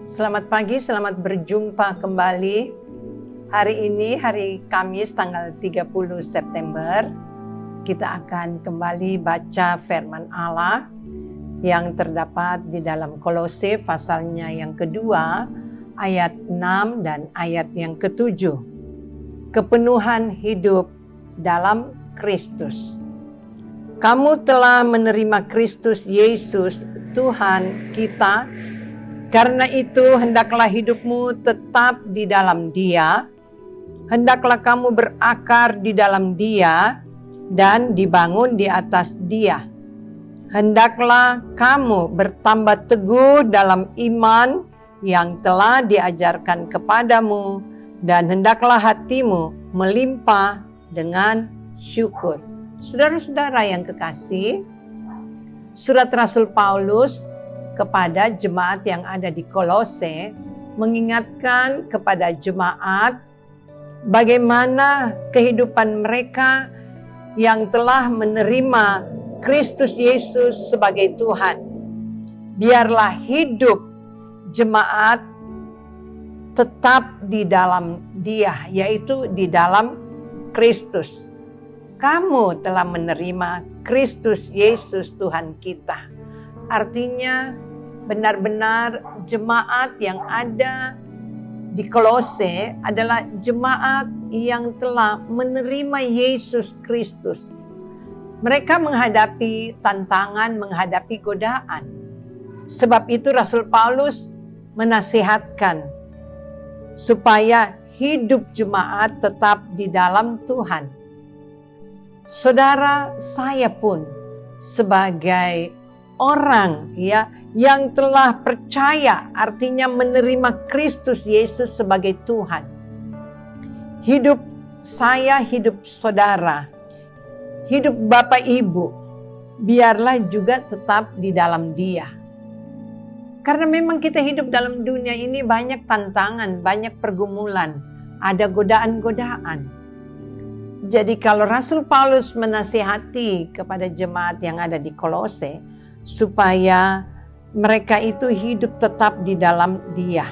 Selamat pagi, selamat berjumpa kembali. Hari ini hari Kamis tanggal 30 September. Kita akan kembali baca firman Allah yang terdapat di dalam Kolose pasalnya yang kedua, ayat 6 dan ayat yang ketujuh. Kepenuhan hidup dalam Kristus. Kamu telah menerima Kristus Yesus Tuhan kita. Karena itu hendaklah hidupmu tetap di dalam Dia, hendaklah kamu berakar di dalam Dia dan dibangun di atas Dia. Hendaklah kamu bertambah teguh dalam iman yang telah diajarkan kepadamu dan hendaklah hatimu melimpah dengan syukur. Saudara-saudara yang kekasih, surat Rasul Paulus kepada jemaat yang ada di Kolose mengingatkan kepada jemaat bagaimana kehidupan mereka yang telah menerima Kristus Yesus sebagai Tuhan. Biarlah hidup jemaat tetap di dalam Dia, yaitu di dalam Kristus. Kamu telah menerima Kristus Yesus Tuhan kita. Artinya benar-benar jemaat yang ada di Kolose adalah jemaat yang telah menerima Yesus Kristus. Mereka menghadapi tantangan, menghadapi godaan. Sebab itu Rasul Paulus menasihatkan supaya hidup jemaat tetap di dalam Tuhan. Saudara, saya pun sebagai orang yang telah percaya, artinya menerima Kristus Yesus sebagai Tuhan. Hidup saya, hidup saudara, hidup Bapak Ibu, biarlah juga tetap di dalam Dia. Karena memang kita hidup dalam dunia ini banyak tantangan, banyak pergumulan, ada godaan-godaan. Jadi kalau Rasul Paulus menasihati kepada jemaat yang ada di Kolose, supaya mereka itu hidup tetap di dalam Dia,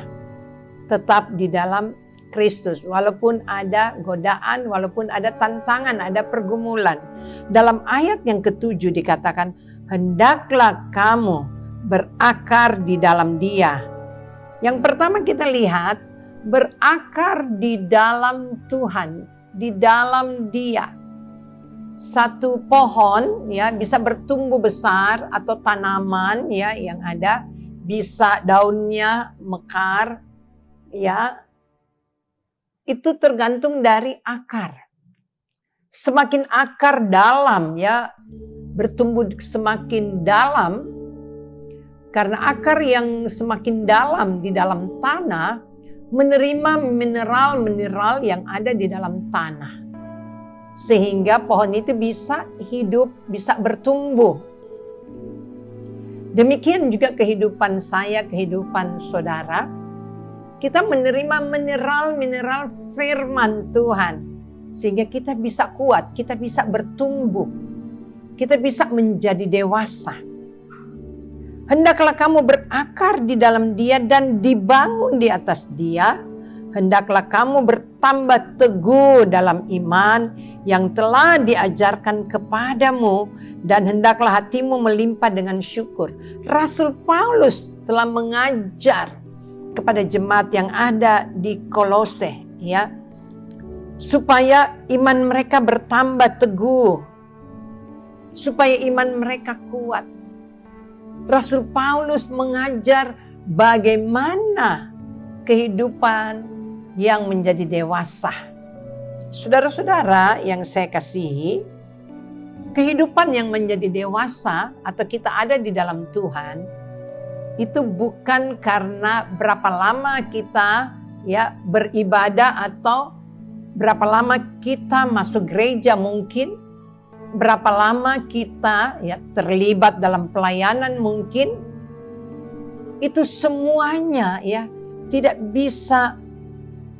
tetap di dalam Kristus, walaupun ada godaan, walaupun ada tantangan, ada pergumulan. Dalam ayat yang ketujuh dikatakan, hendaklah kamu berakar di dalam Dia. Yang pertama kita lihat, berakar di dalam Tuhan, di dalam Dia. Satu pohon bisa bertumbuh besar atau tanaman yang ada bisa daunnya mekar itu tergantung dari akar. Semakin akar dalam bertumbuh semakin dalam, karena akar yang semakin dalam di dalam tanah menerima mineral-mineral yang ada di dalam tanah. Sehingga pohon itu bisa hidup, bisa bertumbuh. Demikian juga kehidupan saya, kehidupan saudara. Kita menerima mineral-mineral firman Tuhan. Sehingga kita bisa kuat, kita bisa bertumbuh. Kita bisa menjadi dewasa. Hendaklah kamu berakar di dalam Dia dan dibangun di atas Dia. Hendaklah kamu bertambah teguh dalam iman yang telah diajarkan kepadamu dan hendaklah hatimu melimpah dengan syukur. Rasul Paulus telah mengajar kepada jemaat yang ada di Kolose supaya iman mereka bertambah teguh, supaya iman mereka kuat. Rasul Paulus mengajar bagaimana kehidupan yang menjadi dewasa. Saudara-saudara yang saya kasihi, kehidupan yang menjadi dewasa atau kita ada di dalam Tuhan itu bukan karena berapa lama kita beribadah atau berapa lama kita masuk gereja, mungkin berapa lama kita terlibat dalam pelayanan, mungkin itu semuanya tidak bisa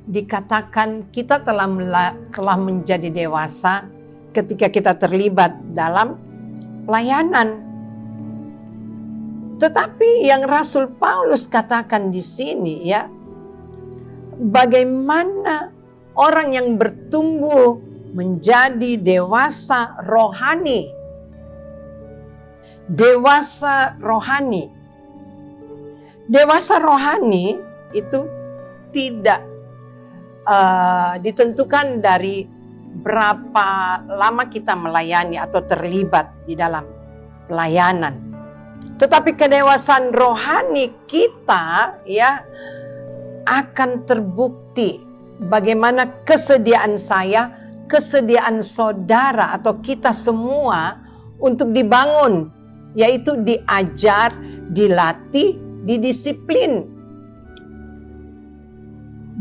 dikatakan kita telah menjadi dewasa ketika kita terlibat dalam pelayanan. Tetapi yang Rasul Paulus katakan di sini ya, bagaimana orang yang bertumbuh menjadi dewasa rohani. Dewasa rohani. Dewasa rohani itu tidak ditentukan dari berapa lama kita melayani atau terlibat di dalam pelayanan. Tetapi kedewasaan rohani kita ya akan terbukti bagaimana kesediaan saya, kesediaan saudara atau kita semua untuk dibangun, yaitu diajar, dilatih, didisiplin.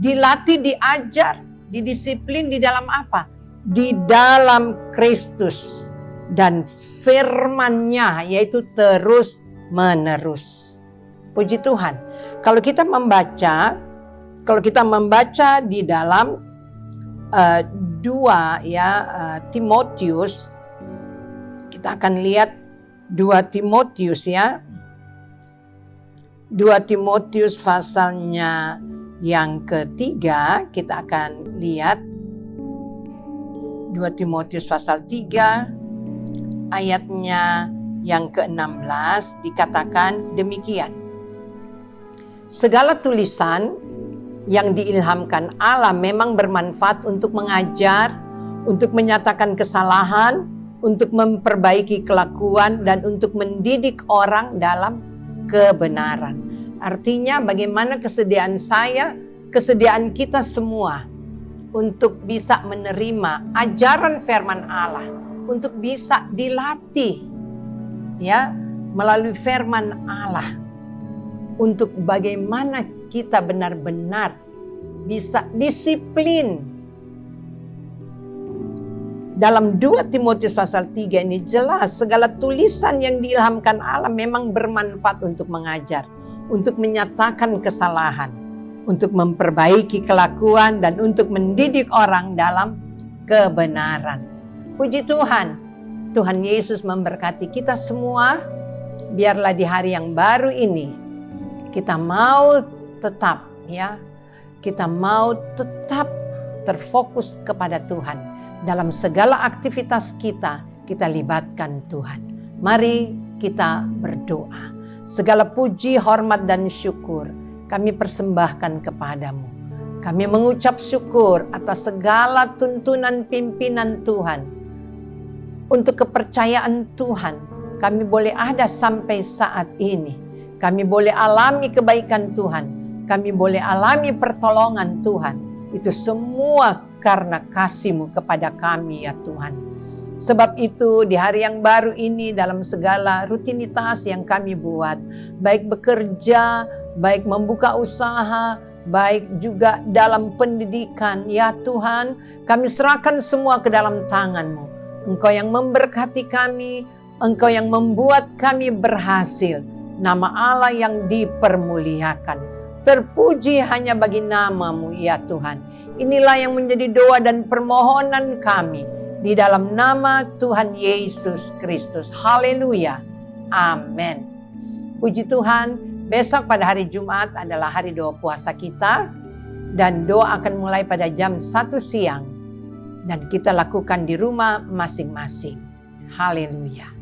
Dilatih, diajar, didisiplin di dalam apa? Di dalam Kristus dan firman-Nya, yaitu terus menerus. Puji Tuhan. Kalau kita membaca di dalam 2 Timotius, kita akan lihat 2 Timotius ya. 2 Timotius pasalnya yang ketiga, kita akan lihat 2 Timotius pasal 3 ayatnya yang ke-16 dikatakan demikian. Segala tulisan yang diilhamkan Allah memang bermanfaat untuk mengajar, untuk menyatakan kesalahan, untuk memperbaiki kelakuan, dan untuk mendidik orang dalam kebenaran. Artinya bagaimana kesediaan saya, kesediaan kita semua untuk bisa menerima ajaran firman Allah, untuk bisa dilatih ya melalui firman Allah, untuk bagaimana kita benar-benar bisa disiplin. Dalam 2 Timotius pasal 3 ini jelas segala tulisan yang diilhamkan Allah memang bermanfaat untuk mengajar, untuk menyatakan kesalahan, untuk memperbaiki kelakuan, dan untuk mendidik orang dalam kebenaran. Puji Tuhan, Tuhan Yesus memberkati kita semua. Biarlah di hari yang baru ini kita mau tetap terfokus kepada Tuhan. Dalam segala aktivitas kita libatkan Tuhan. Mari kita berdoa. Segala puji, hormat, dan syukur kami persembahkan kepadamu. Kami mengucap syukur atas segala tuntunan pimpinan Tuhan. Untuk kepercayaan Tuhan, kami boleh ada sampai saat ini. Kami boleh alami kebaikan Tuhan. Kami boleh alami pertolongan Tuhan. Itu semua karena kasih-Mu kepada kami ya Tuhan. Sebab itu di hari yang baru ini dalam segala rutinitas yang kami buat, baik bekerja, baik membuka usaha, baik juga dalam pendidikan, ya Tuhan, kami serahkan semua ke dalam tangan-Mu. Engkau yang memberkati kami, Engkau yang membuat kami berhasil. Nama Allah yang dipermuliakan. Terpuji hanya bagi nama-Mu ya Tuhan. Inilah yang menjadi doa dan permohonan kami di dalam nama Tuhan Yesus Kristus. Haleluya. Amin. Puji Tuhan, besok pada hari Jumat adalah hari doa puasa kita. Dan doa akan mulai pada jam 1 siang. Dan kita lakukan di rumah masing-masing. Haleluya.